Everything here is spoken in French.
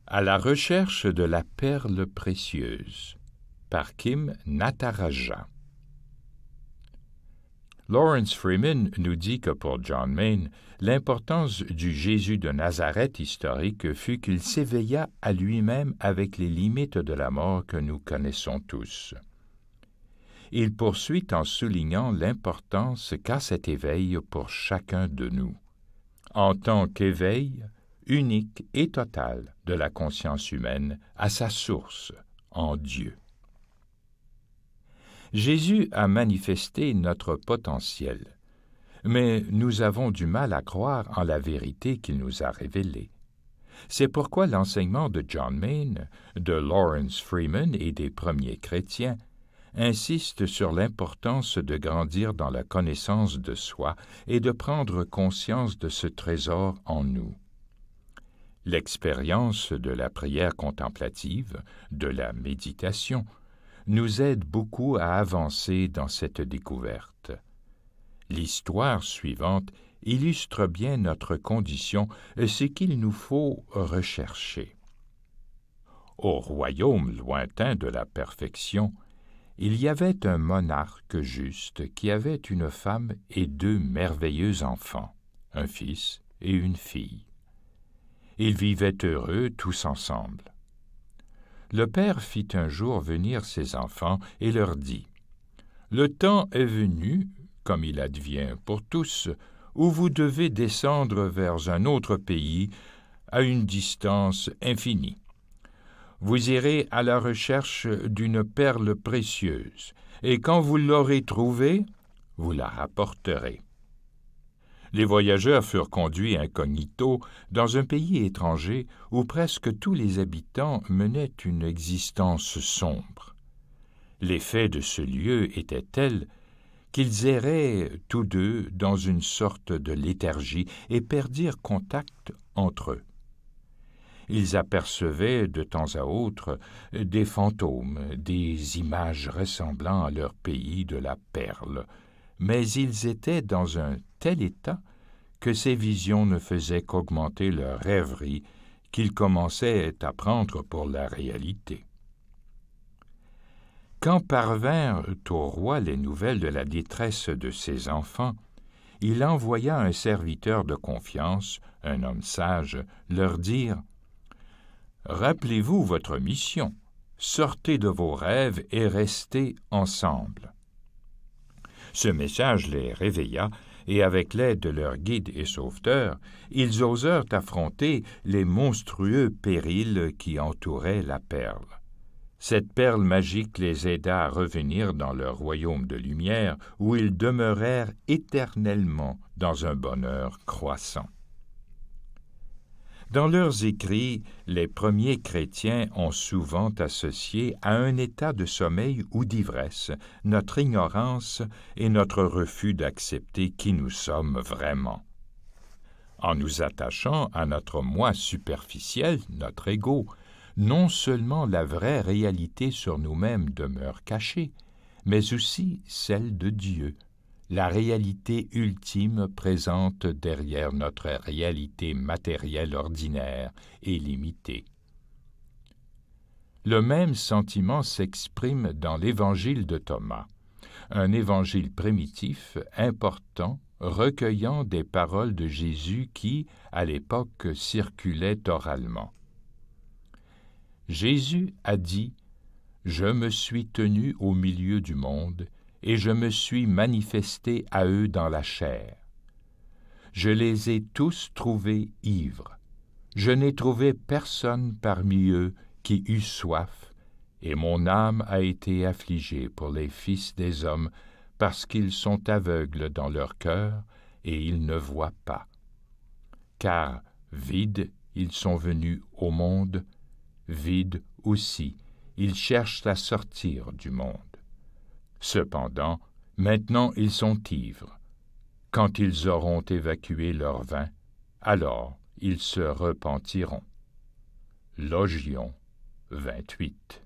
À la recherche de la perle précieuse, par Kim Nataraja. Lawrence Freeman nous dit que pour John Mayne, l'importance du Jésus de Nazareth historique fut qu'il s'éveilla à lui-même avec les limites de la mort que nous connaissons tous. Il poursuit en soulignant l'importance qu'a cet éveil pour chacun de nous. En tant qu'éveil unique et total de la conscience humaine à sa source, en Dieu. Jésus a manifesté notre potentiel, mais nous avons du mal à croire en la vérité qu'il nous a révélée. C'est pourquoi l'enseignement de John Mayne, de Lawrence Freeman et des premiers chrétiens insiste sur l'importance de grandir dans la connaissance de soi et de prendre conscience de ce trésor en nous. L'expérience de la prière contemplative, de la méditation, nous aide beaucoup à avancer dans cette découverte. L'histoire suivante illustre bien notre condition et ce qu'il nous faut rechercher. Au royaume lointain de la perfection, il y avait un monarque juste qui avait une femme et 2 merveilleux enfants, un fils et une fille. Ils vivaient heureux tous ensemble. Le père fit un jour venir ses enfants et leur dit : « Le temps est venu, comme il advient pour tous, où vous devez descendre vers un autre pays à une distance infinie. Vous irez à la recherche d'une perle précieuse, et quand vous l'aurez trouvée, vous la rapporterez. » Les voyageurs furent conduits incognito dans un pays étranger où presque tous les habitants menaient une existence sombre. L'effet de ce lieu était tel qu'ils erraient tous deux dans une sorte de léthargie et perdirent contact entre eux. Ils apercevaient de temps à autre des fantômes, des images ressemblant à leur pays de la perle, mais ils étaient dans un tel état que ces visions ne faisaient qu'augmenter leur rêverie qu'ils commençaient à prendre pour la réalité. Quand parvinrent au roi les nouvelles de la détresse de ses enfants, il envoya un serviteur de confiance, un homme sage, leur dire : « Rappelez-vous votre mission, sortez de vos rêves et restez ensemble. » Ce message les réveilla, et avec l'aide de leur guide et sauveteur, ils osèrent affronter les monstrueux périls qui entouraient la perle. Cette perle magique les aida à revenir dans leur royaume de lumière, où ils demeurèrent éternellement dans un bonheur croissant. Dans leurs écrits, les premiers chrétiens ont souvent associé à un état de sommeil ou d'ivresse notre ignorance et notre refus d'accepter qui nous sommes vraiment. En nous attachant à notre moi superficiel, notre ego, non seulement la vraie réalité sur nous-mêmes demeure cachée, mais aussi celle de Dieu, la réalité ultime présente derrière notre réalité matérielle ordinaire et limitée. Le même sentiment s'exprime dans l'Évangile de Thomas, un évangile primitif, important, recueillant des paroles de Jésus qui, à l'époque, circulaient oralement. Jésus a dit : « Je me suis tenu au milieu du monde, et je me suis manifesté à eux dans la chair. Je les ai tous trouvés ivres. Je n'ai trouvé personne parmi eux qui eût soif, et mon âme a été affligée pour les fils des hommes, parce qu'ils sont aveugles dans leur cœur, et ils ne voient pas. Car vides ils sont venus au monde, vides aussi ils cherchent à sortir du monde. Cependant, maintenant ils sont ivres. Quand ils auront évacué leur vin, alors ils se repentiront. » Logion 28.